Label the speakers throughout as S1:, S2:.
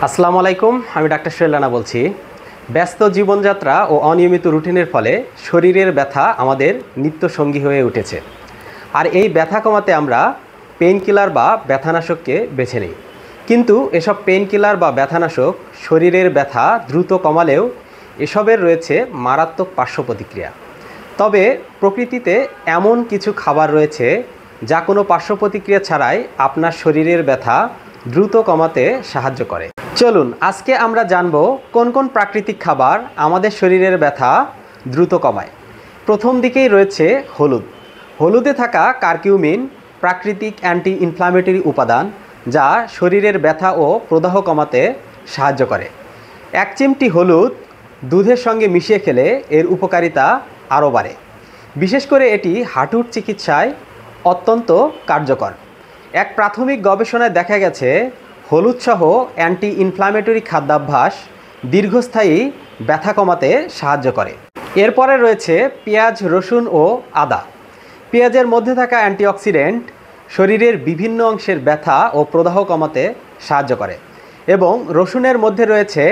S1: আসসালামু আলাইকুম, আমি ডাক্তার সোহেল রানা বলছি। ব্যস্ত জীবনযাত্রা ও অনিয়মিত রুটিনের ফলে শরীরের ব্যথা আমাদের নিত্য সঙ্গী হয়ে উঠেছে। আর এই ব্যথা কমাতে আমরা পেইন কিলার বা ব্যথানাশককে বেছে নিই। কিন্তু এসব পেইন কিলার বা ব্যথানাশক শরীরের ব্যথা দ্রুত কমালেও এসবের রয়েছে মারাত্মক পার্শ্ব প্রতিক্রিয়া। তবে প্রকৃতিতে এমন কিছু খাবার রয়েছে যা কোনো পার্শ্ব প্রতিক্রিয়া ছাড়াই আপনার শরীরের ব্যথা দ্রুত কমাতে সাহায্য করে। চলুন আজকে আমরা জানব কোন কোন প্রাকৃতিক খাবার আমাদের শরীরের ব্যথা দ্রুত কমায়। প্রথম দিকেই রয়েছে হলুদ। হলুদে থাকা কারকিউমিন প্রাকৃতিক অ্যান্টি ইনফ্ল্যামেটরি উপাদান, যা শরীরের ব্যথা ও প্রদাহ কমাতে সাহায্য করে। 1 চিমটি হলুদ দুধের সঙ্গে মিশিয়ে খেলে এর উপকারিতা আরও বাড়ে। বিশেষ করে এটি হাঁটুর চিকিৎসায় অত্যন্ত কার্যকর। এক প্রাথমিক গবেষণায় দেখা গেছে হলুদসহ অ্যান্টি ইনফ্ল্যামেটরি খাদ্যাভ্যাস দীর্ঘস্থায়ী ব্যথা কমাতে সাহায্য করে। এরপরে রয়েছে পেঁয়াজ, রসুন ও আদা। পেঁয়াজের মধ্যে থাকা অ্যান্টিঅক্সিডেন্ট শরীরের বিভিন্ন অংশের ব্যথা ও প্রদাহ কমাতে সাহায্য করে এবং রসুনের মধ্যে রয়েছে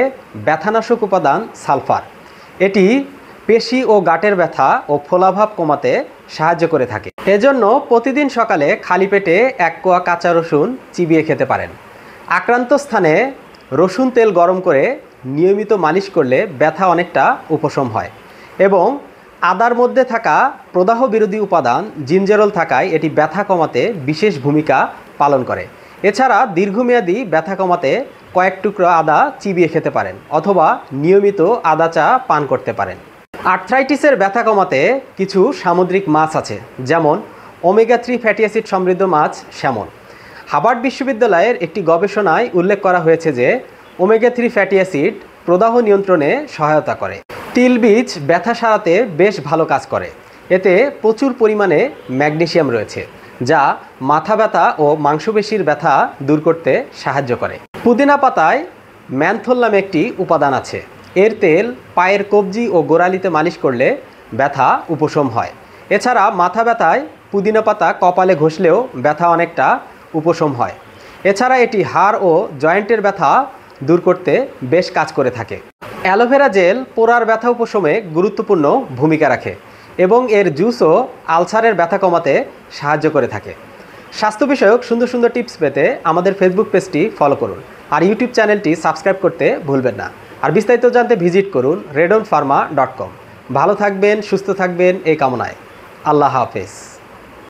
S1: ব্যথানাশক উপাদান সালফার। এটি পেশি ও গাঁটের ব্যথা ও ফোলাভাব কমাতে সাহায্য করে থাকে। এজন্য প্রতিদিন সকালে খালি পেটে 1 কোয়া কাঁচা রসুন চিবিয়ে খেতে পারেন। আক্রান্ত স্থানে রসুন তেল গরম করে নিয়মিত মালিশ করলে ব্যথা অনেকটা উপশম হয় এবং আদার মধ্যে থাকা প্রদাহ বিরোধী উপাদান জিঞ্জেরল থাকায় এটি ব্যথা কমাতে বিশেষ ভূমিকা পালন করে। এছাড়া দীর্ঘমেয়াদী ব্যথা কমাতে কয়েক টুকরো আদা চিবিয়ে খেতে পারেন অথবা নিয়মিত আদা চা পান করতে পারেন। আর্থ্রাইটিসের ব্যথা কমাতে কিছু সামুদ্রিক মাছ আছে, যেমন ওমেগা 3 ফ্যাটি অ্যাসিড সমৃদ্ধ মাছ স্যামন। হার্ভার্ড বিশ্ববিদ্যালয়ের একটি গবেষণায় উল্লেখ করা হয়েছে যে ওমেগা 3 ফ্যাটি অ্যাসিড প্রদাহ নিয়ন্ত্রণে সহায়তা করে। তিল বীজ ব্যথা সারাতে বেশ ভালো কাজ করে। এতে প্রচুর পরিমাণে ম্যাগনেসিয়াম রয়েছে, যা মাথা ব্যথা ও মাংসপেশির ব্যথা দূর করতে সাহায্য করে। পুদিনা পাতায় ম্যান্থল নামে একটি উপাদান আছে। এর তেল পায়ের কবজি ও গোড়ালিতে মালিশ করলে ব্যথা উপশম হয়। এছাড়া মাথা ব্যথায় পুদিনা পাতা কপালে ঘষলেও ব্যথা অনেকটা উপশম হয়। এছাড়া এটি হাড় ও জয়েন্টের ব্যথা দূর করতে বেশ কাজ করে থাকে। অ্যালোভেরা জেল পোড়ার ব্যথা উপশমে গুরুত্বপূর্ণ ভূমিকা রাখে এবং এর জুসও আলসারের ব্যথা কমাতে সাহায্য করে থাকে। স্বাস্থ্য বিষয়ক সুন্দর সুন্দর টিপস পেতে আমাদের ফেসবুক পেজটি ফলো করুন আর ইউটিউব চ্যানেলটি সাবস্ক্রাইব করতে ভুলবেন না। আর বিস্তারিত জানতে ভিজিট করুন redonpharma.com। ভালো থাকবেন, সুস্থ থাকবেন এই কামনায়। আল্লাহ হাফেজ।